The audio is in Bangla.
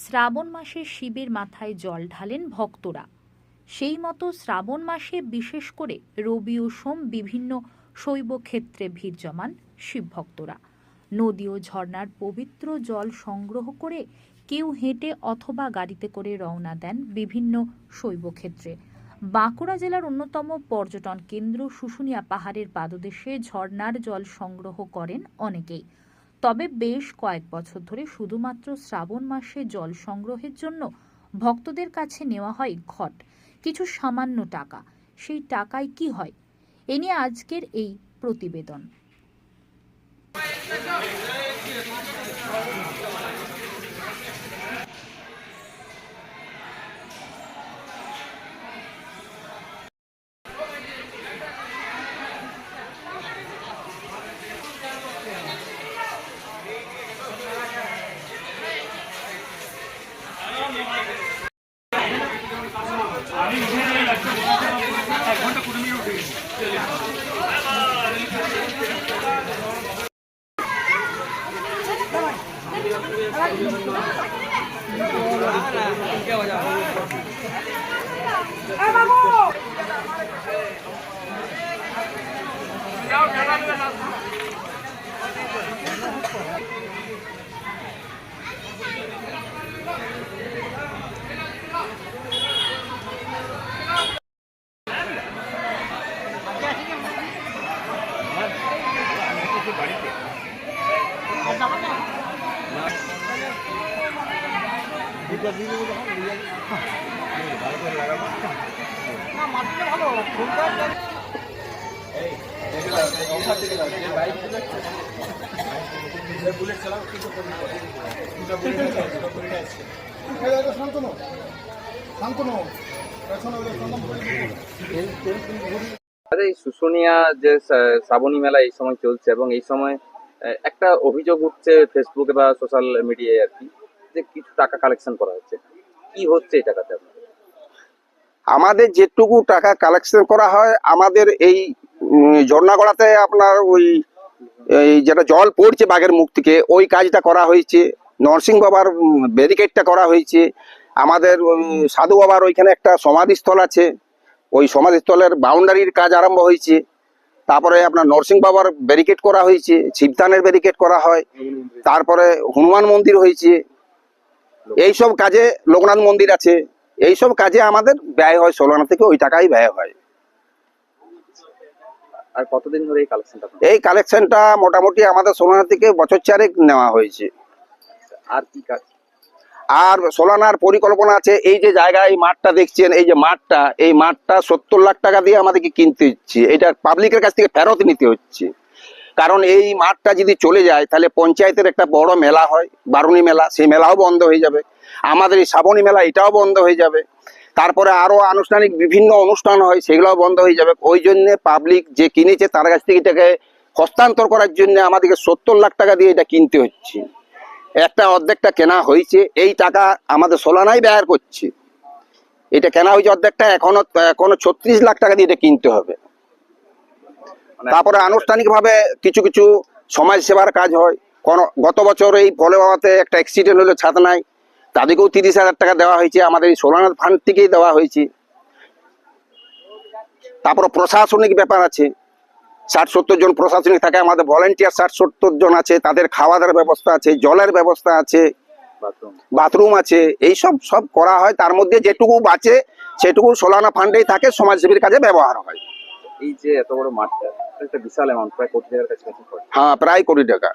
শ্রাবণ মাসে শিবের মাথায় জল ঢালেন ভক্তরা। সেই মতো শ্রাবণ মাসে বিশেষ করে রবি ও সোম বিভিন্ন শৈব ক্ষেত্রে ভিড় জমান শিব ভক্তরা। নদী ও ঝর্ণার পবিত্র জল সংগ্রহ করে কেউ হেঁটে অথবা গাড়িতে করে রওনা দেন বিভিন্ন শৈব ক্ষেত্রে। বাঁকুড়া জেলার অন্যতম পর্যটন কেন্দ্র শুশুনিয়া পাহাড়ের পাদদেশে ঝর্ণার জল সংগ্রহ করেন অনেকেই। তবে বেশ কয়েক বছর ধরে শুধুমাত্র শ্রাবণ মাসে জল সংগ্রহের জন্য ভক্তদের কাছে নেওয়া হয় ঘট, কিছু সামান্য টাকা। সেই টাকায় কি হয়, এ নিয়ে আজকের এই প্রতিবেদন। এই শুশুনিয়া যে শ্রাবণী মেলা এই সময় চলছে এবং এই সময় একটা অভিযোগ উঠছে ফেসবুকে বা সোশ্যাল মিডিয়ায় আর কি, যে কিছু টাকা কালেকশন করা হচ্ছে। কি হচ্ছে এই টাকাতে? আমাদের যেটুকু টাকা কালেকশন করা হয় আমাদের এই ঝর্ণাগড়াতে আপনার ওই যেটা জল পড়ছে বাঘের মুখ থেকে, ওই কাজটা করা হয়েছে। নরসিং বাবার ব্যারিকেডটা করা হয়েছে। আমাদের সাধু বাবার ওইখানে একটা সমাধিস্থল আছে, ওই সমাধিস্থলের বাউন্ডারির কাজ আরম্ভ হয়েছে। তারপরে আপনার নরসিং বাবার ব্যারিকেড করা হয়েছে, শিবধানের ব্যারিকেড করা হয়। তারপরে হনুমান মন্দির হয়েছে। এইসব কাজে লোকনাথ মন্দির আছে। এইসব কাজে আমাদের ব্যয় হয় সোলানা থেকে, ওই টাকাই ব্যয় হয়। আর কতদিন ধরে এই কালেকশনটা? এই কালেকশনটা মোটামুটি আমাদের সোলানা থেকে বছর চারেক নেওয়া হয়েছে। আর কি কাজ? আর সোলানার পরিকল্পনা আছে, এই যে জায়গায় এই মাঠটা দেখছেন, এই যে মাঠটা, এই মাঠটা 70 লাখ টাকা দিয়ে আমাদেরকে কিনতে হচ্ছে। এটা পাবলিকের কাছ থেকে ফেরত নিতে হচ্ছে। কারণ এই মাঠটা যদি চলে যায় তাহলে পঞ্চায়েতের একটা বড় মেলা হয়, বারুণী মেলা, সেই মেলাও বন্ধ হয়ে যাবে। আমাদের এই শ্রাবণী মেলা এটাও বন্ধ হয়ে যাবে। তারপরে আরো আনুষ্ঠানিক বিভিন্ন অনুষ্ঠান হয়, সেগুলোও বন্ধ হয়ে যাবে। ওই জন্য পাবলিক যে কিনেছে তার কাছ থেকে এটাকে হস্তান্তর করার জন্য আমাদেরকে 70 লাখ টাকা দিয়ে এটা কিনতে হচ্ছে। একটা অর্ধেকটা কেনা হয়েছে, এই টাকা আমাদের সোলানাই ব্যয় করছে। এটা কেনা হয়েছে অর্ধেকটা, এখনো 36 লাখ টাকা দিয়ে এটা কিনতে হবে। তারপরে আনুষ্ঠানিক ভাবে কিছু কিছু সমাজ সেবার কাজ হয়। গত বছর এই ভোলে বাবাতে একটা অ্যাক্সিডেন্ট হলো ছাতনায়, তাদেরকেও 30,000 টাকা দেওয়া হয়েছে, আমাদের এই সোলানার ফান্ড থেকেই দেওয়া হয়েছে। তারপরে প্রশাসনিক ব্যাপার আছে, 60-70 জন প্রশাসনিক থাকে, আমাদের ভলেন্টিয়ার 60-70 জন আছে, তাদের খাওয়া দাওয়ার ব্যবস্থা আছে, জলের ব্যবস্থা আছে, বাথরুম আছে। এইসব সব করা হয়। তার মধ্যে যেটুকু বাঁচে সেটুকু সোলানা ফান্ডেই থাকে, সমাজসেবীর কাজে ব্যবহার হয়। এই যে এত বড় মাঠটা, একটা বিশাল অ্যামাউন্ট, প্রায় কোটি টাকার কাছাকাছি। হ্যাঁ, প্রায় কোটি টাকা।